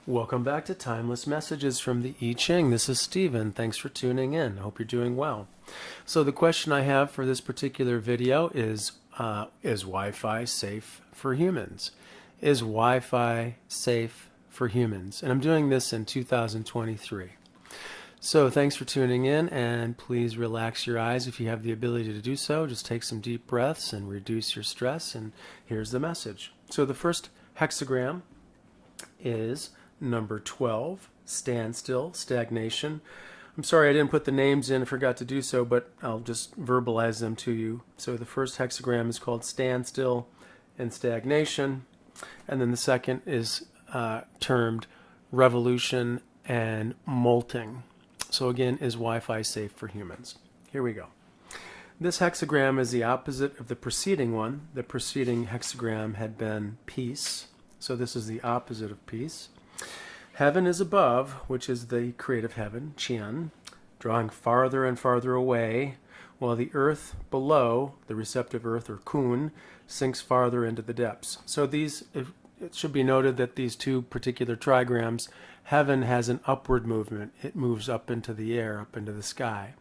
Welcome back to Timeless Messages from the I Ching. This is Stephen. Thanks for tuning in. I hope you're doing well. So the question I have for this particular video is Wi-Fi safe for humans? Is Wi-Fi safe for humans? And I'm doing this in 2023. So thanks for tuning in, and please relax your eyes if you have the ability to do so. Just take some deep breaths and reduce your stress, and here's the message. So the first hexagram is number 12, standstill, stagnation. I'm sorry I didn't put the names in, I forgot to do so, but I'll just verbalize them to you. So the first hexagram is called standstill and stagnation, and then the second is termed revolution and molting. So again, is Wi-Fi safe for humans? Here we go. This hexagram is the opposite of the preceding one. The preceding hexagram had been peace. So this is the opposite of peace. Heaven is above, which is the creative heaven, Ching, drawing farther and farther away, while the earth below, the receptive earth, or kun, sinks farther into the depths. So it should be noted that these two particular trigrams, heaven has an upward movement. It moves up into the air, up into the sky.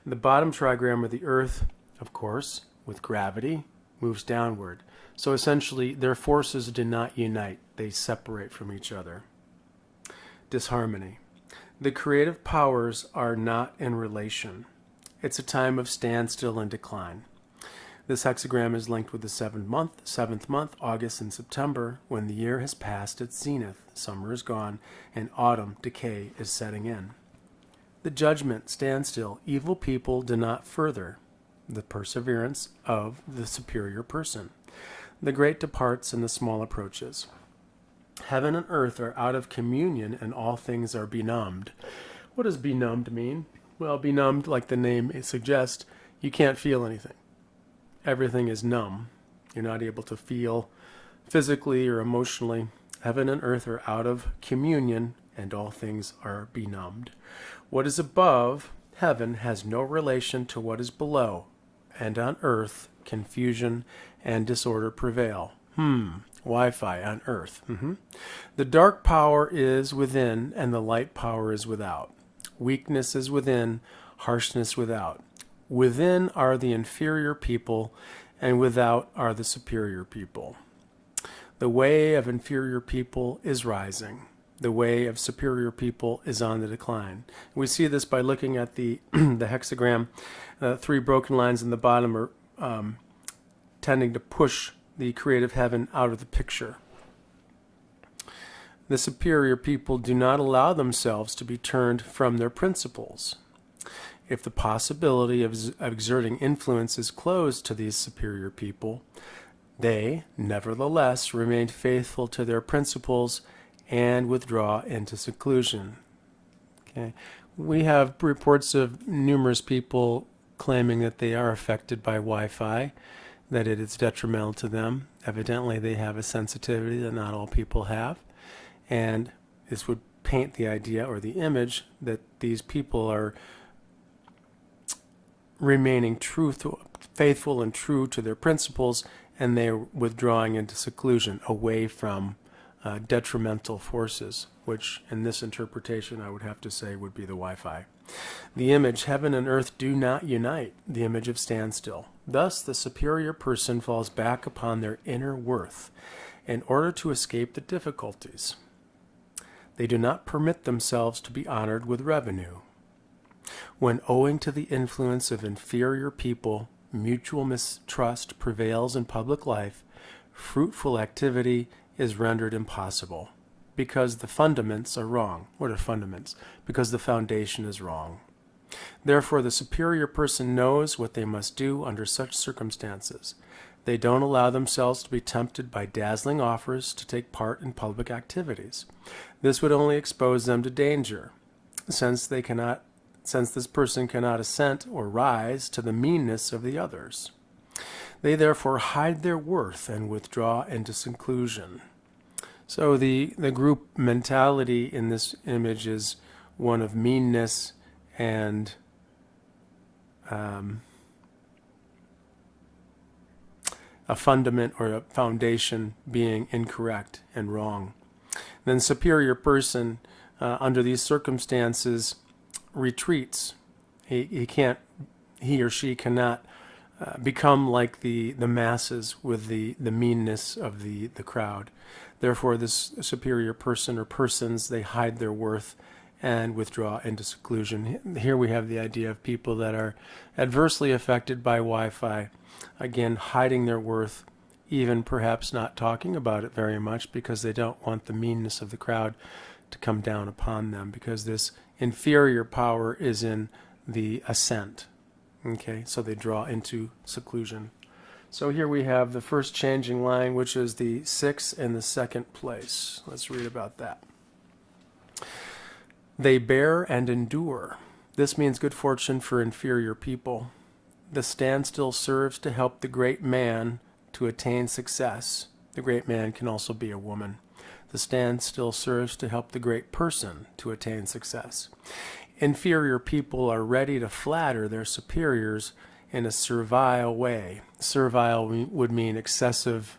The bottom trigram, or the earth, of course, with gravity, moves downward. So essentially, their forces do not unite. They separate from each other. Disharmony. The creative powers are not in relation. It's a time of standstill and decline. This hexagram is linked with the seventh month, August and September, when the year has passed its zenith, summer is gone, and autumn, decay, is setting in. The judgment, standstill, evil people do not further the perseverance of the superior person. The great departs and the small approaches. Heaven and earth are out of communion and all things are benumbed. What does benumbed mean? Well, benumbed, like the name suggests, you can't feel anything. Everything is numb. You're not able to feel physically or emotionally. Heaven and earth are out of communion and all things are benumbed. What is above heaven has no relation to what is below, and on earth confusion and disorder prevail. Wi-Fi on earth. The dark power is within and the light power is without. Weakness is within, harshness without. Within are the inferior people and without are the superior people. The way of inferior people is rising. The way of superior people is on the decline. We see this by looking at the hexagram. Three broken lines in the bottom are tending to push the creative heaven out of the picture. The superior people do not allow themselves to be turned from their principles. If the possibility of exerting influence is closed to these superior people, they, nevertheless, remain faithful to their principles and withdraw into seclusion. Okay. We have reports of numerous people claiming that they are affected by Wi-Fi, that it is detrimental to them. Evidently, they have a sensitivity that not all people have. And this would paint the idea or the image that these people are remaining faithful and true to their principles, and they're withdrawing into seclusion, away from detrimental forces, which in this interpretation I would have to say would be the Wi-Fi. The image, heaven and earth do not unite, the image of standstill. Thus, the superior person falls back upon their inner worth in order to escape the difficulties. They do not permit themselves to be honored with revenue. When, owing to the influence of inferior people, mutual mistrust prevails in public life, fruitful activity is rendered impossible, because the fundaments are wrong. What are fundaments? Because the foundation is wrong. Therefore, the superior person knows what they must do under such circumstances. They don't allow themselves to be tempted by dazzling offers to take part in public activities. This would only expose them to danger, since this person cannot assent or rise to the meanness of the others. They therefore hide their worth and withdraw into seclusion. So the group mentality in this image is one of meanness and a fundament or a foundation being incorrect and wrong. Then superior person, under these circumstances, retreats. He or she cannot become like the masses with the meanness of the crowd. Therefore, this superior person or persons, they hide their worth and withdraw into seclusion. Here we have the idea of people that are adversely affected by Wi-Fi, again, hiding their worth, even perhaps not talking about it very much because they don't want the meanness of the crowd to come down upon them, because this inferior power is in the ascent. Okay, so they draw into seclusion. So here we have the first changing line, which is the 6 in the second place. Let's read about that. They bear and endure. This means good fortune for inferior people. The standstill serves to help the great man to attain success. The great man can also be a woman. The standstill serves to help the great person to attain success. Inferior people are ready to flatter their superiors in a servile way. Servile would mean excessive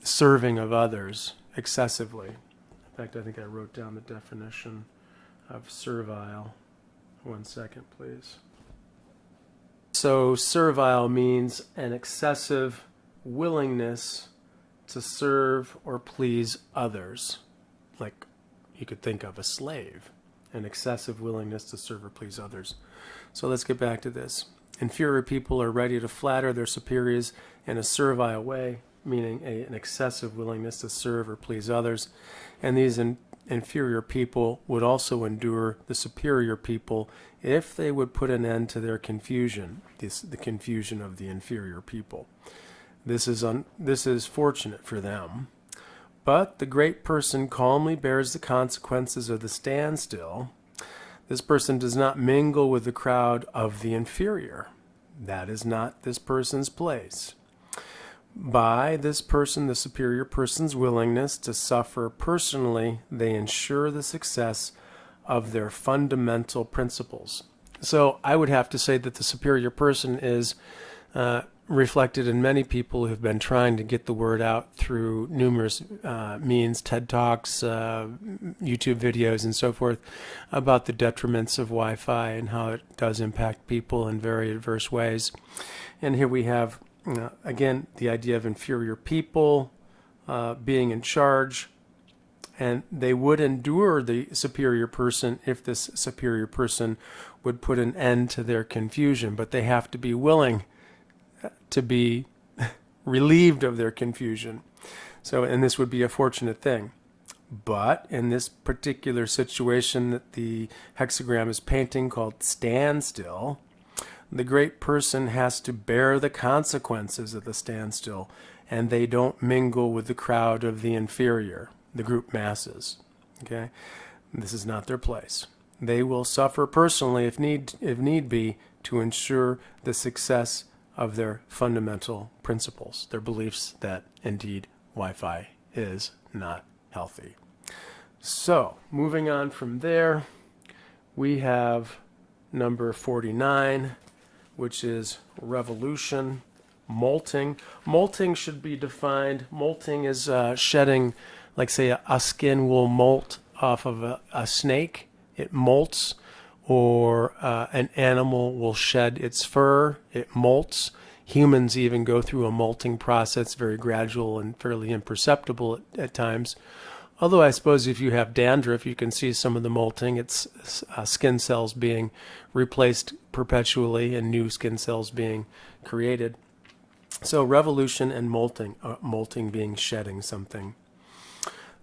serving of others excessively. In fact, I think I wrote down the definition of servile. 1 second, please. So servile means an excessive willingness to serve or please others. Like you could think of a slave, an excessive willingness to serve or please others. So let's get back to this. Inferior people are ready to flatter their superiors in a servile way, meaning an excessive willingness to serve or please others. And these inferior people would also endure the superior people if they would put an end to their confusion, the confusion of the inferior people. This is fortunate for them. But the great person calmly bears the consequences of the standstill. This person does not mingle with the crowd of the inferior. That is not this person's place. By this person, the superior person's willingness to suffer personally, they ensure the success of their fundamental principles. So I would have to say that the superior person is reflected in many people who have been trying to get the word out through numerous means, TED Talks, YouTube videos, and so forth, about the detriments of Wi-Fi and how it does impact people in very adverse ways. And here we have, again, the idea of inferior people being in charge, and they would endure the superior person if this superior person would put an end to their confusion, but they have to be willing to be relieved of their confusion. So, and this would be a fortunate thing. But in this particular situation that the hexagram is painting, called standstill, the great person has to bear the consequences of the standstill, and they don't mingle with the crowd of the inferior, the group masses. Okay? This is not their place. They will suffer personally if need be to ensure the success of their fundamental principles, their beliefs that indeed Wi-Fi is not healthy. So, moving on from there, we have number 49, which is revolution, molting. Molting should be defined. Molting is shedding, like say a skin will molt off of a snake. It molts. Or an animal will shed its fur, it molts. Humans even go through a molting process, very gradual and fairly imperceptible at times. Although I suppose if you have dandruff, you can see some of the molting. It's skin cells being replaced perpetually and new skin cells being created. So revolution and molting, molting being shedding something.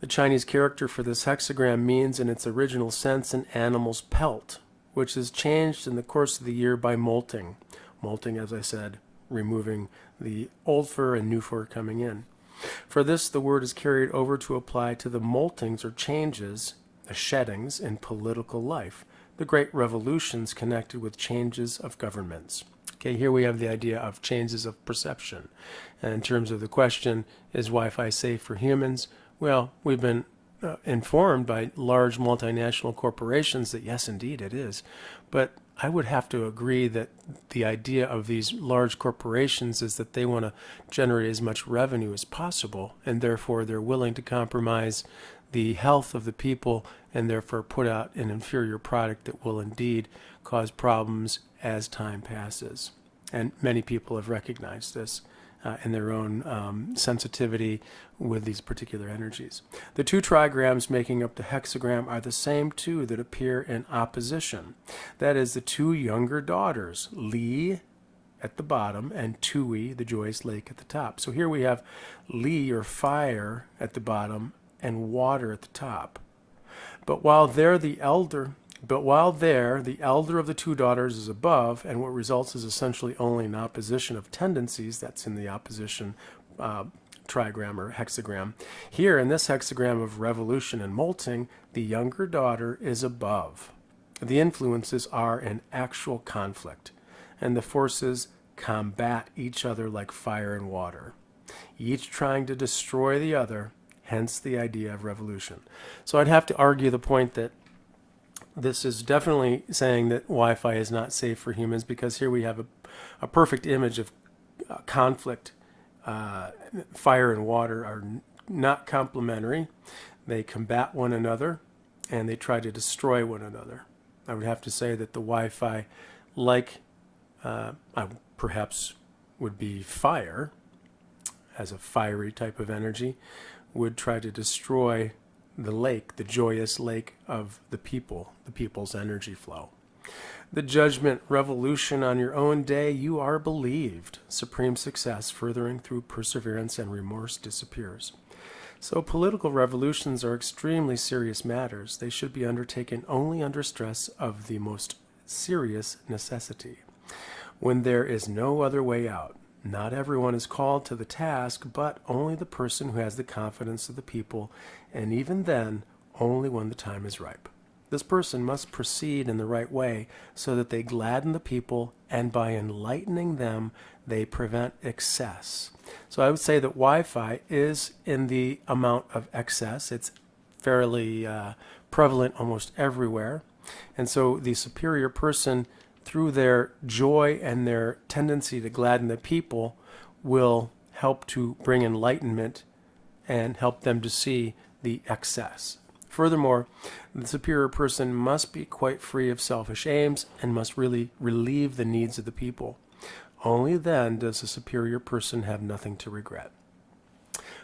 The Chinese character for this hexagram means in its original sense an animal's pelt, which is changed in the course of the year by molting. Molting, as I said, removing the old fur and new fur coming in. For this, the word is carried over to apply to the moltings or changes, the sheddings in political life, the great revolutions connected with changes of governments. Okay, here we have the idea of changes of perception. And in terms of the question, is Wi-Fi safe for humans? Well, we've been informed by large multinational corporations that yes, indeed, it is. But I would have to agree that the idea of these large corporations is that they want to generate as much revenue as possible, and therefore they're willing to compromise the health of the people and therefore put out an inferior product that will indeed cause problems as time passes. And many people have recognized this in their own sensitivity with these particular energies. The two trigrams making up the hexagram are the same two that appear in opposition. That is the two younger daughters, Li at the bottom and Tui, the joyous lake, at the top. So here we have Li, or fire, at the bottom and water at the top. But while there, the elder of the two daughters is above, and what results is essentially only an opposition of tendencies. That's in the opposition trigram or hexagram. Here in this hexagram of revolution and molting, the younger daughter is above. The influences are in actual conflict, and the forces combat each other like fire and water, each trying to destroy the other, hence the idea of revolution. So I'd have to argue the point that this is definitely saying that Wi-Fi is not safe for humans, because here we have a perfect image of conflict. Fire and water are not complementary. They combat one another, and they try to destroy one another. I would have to say that the Wi-Fi, like perhaps would be fire, as a fiery type of energy, would try to destroy the lake, the joyous lake of the people's energy flow. The judgment revolution on your own day, you are believed. Supreme success furthering through perseverance and remorse disappears. So political revolutions are extremely serious matters. They should be undertaken only under stress of the most serious necessity, when there is no other way out. Not everyone is called to the task, but only the person who has the confidence of the people, and even then, only when the time is ripe. This person must proceed in the right way so that they gladden the people, and by enlightening them, they prevent excess. So I would say that Wi-Fi is in the amount of excess. It's fairly prevalent almost everywhere. And so the superior person, through their joy and their tendency to gladden the people, will help to bring enlightenment and help them to see the excess. Furthermore, the superior person must be quite free of selfish aims and must really relieve the needs of the people. Only then does the superior person have nothing to regret.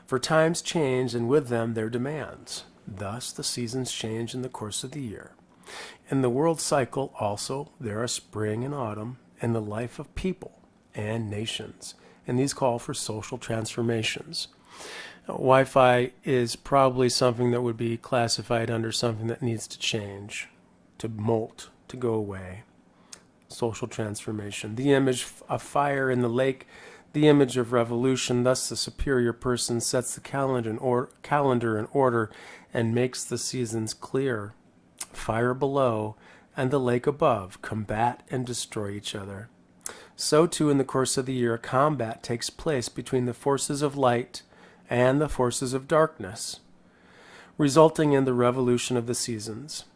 For times change, and with them their demands. Thus the seasons change in the course of the year. In the world cycle also there are spring and autumn in the life of people and nations, and these call for social transformations. Wi-Fi is probably something that would be classified under something that needs to change, to molt, to go away. Social transformation. The image of fire in the lake, the image of revolution. Thus the superior person sets the calendar in order and makes the seasons clear. Fire below and the lake above combat and destroy each other. So too in the course of the year a combat takes place between the forces of light and the forces of darkness, resulting in the revolution of the seasons.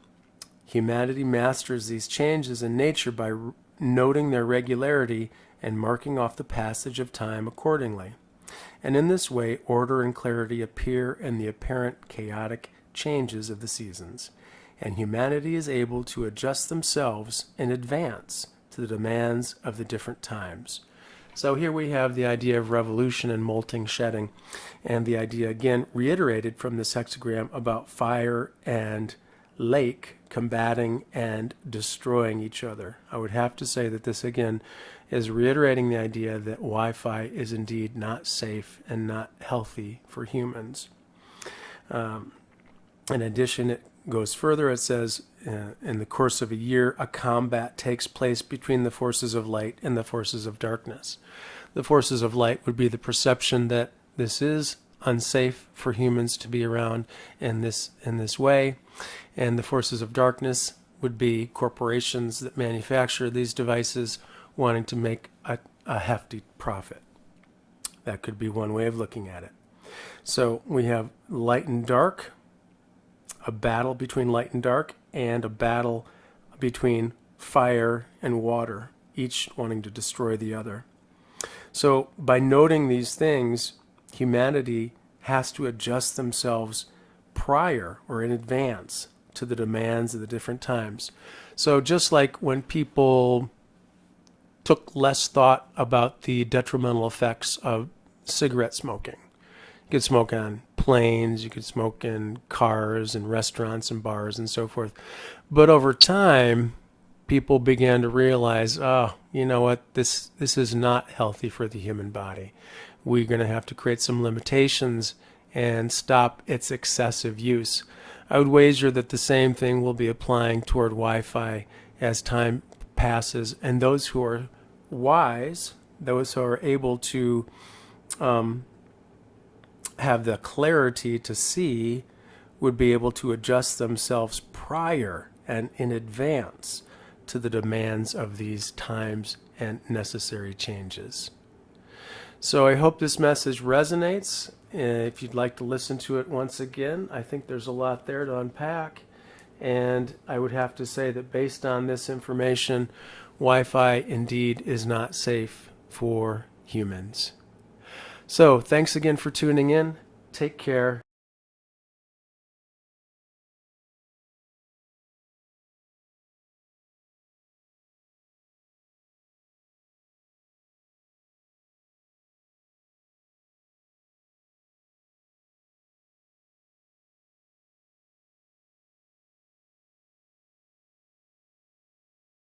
Humanity masters these changes in nature by noting their regularity and marking off the passage of time accordingly. And in this way, order and clarity appear in the apparent chaotic changes of the seasons, and humanity is able to adjust themselves in advance to the demands of the different times. So here we have the idea of revolution and molting, shedding, and the idea again reiterated from this hexagram about fire and lake combating and destroying each other. I would have to say that this again is reiterating the idea that Wi-Fi is indeed not safe and not healthy for humans. In addition, it goes further. It says, in the course of a year, a combat takes place between the forces of light and the forces of darkness. The forces of light would be the perception that this is unsafe for humans to be around in this way, and the forces of darkness would be corporations that manufacture these devices wanting to make a hefty profit. That could be one way of looking at it. So we have light and dark, a battle between light and dark, and a battle between fire and water, each wanting to destroy the other. So by noting these things, humanity has to adjust themselves prior or in advance to the demands of the different times. So just like when people took less thought about the detrimental effects of cigarette smoking. You could smoke on planes, you could smoke in cars and restaurants and bars and so forth. But over time, people began to realize, oh, you know what, this is not healthy for the human body. We're going to have to create some limitations and stop its excessive use. I would wager that the same thing will be applying toward Wi-Fi as time passes, and those who are wise, those who are able to have the clarity to see, would be able to adjust themselves prior and in advance to the demands of these times and necessary changes. So I hope this message resonates. If you'd like to listen to it once again, I think there's a lot there to unpack. And I would have to say that based on this information, Wi-Fi indeed is not safe for humans. So thanks again for tuning in. Take care.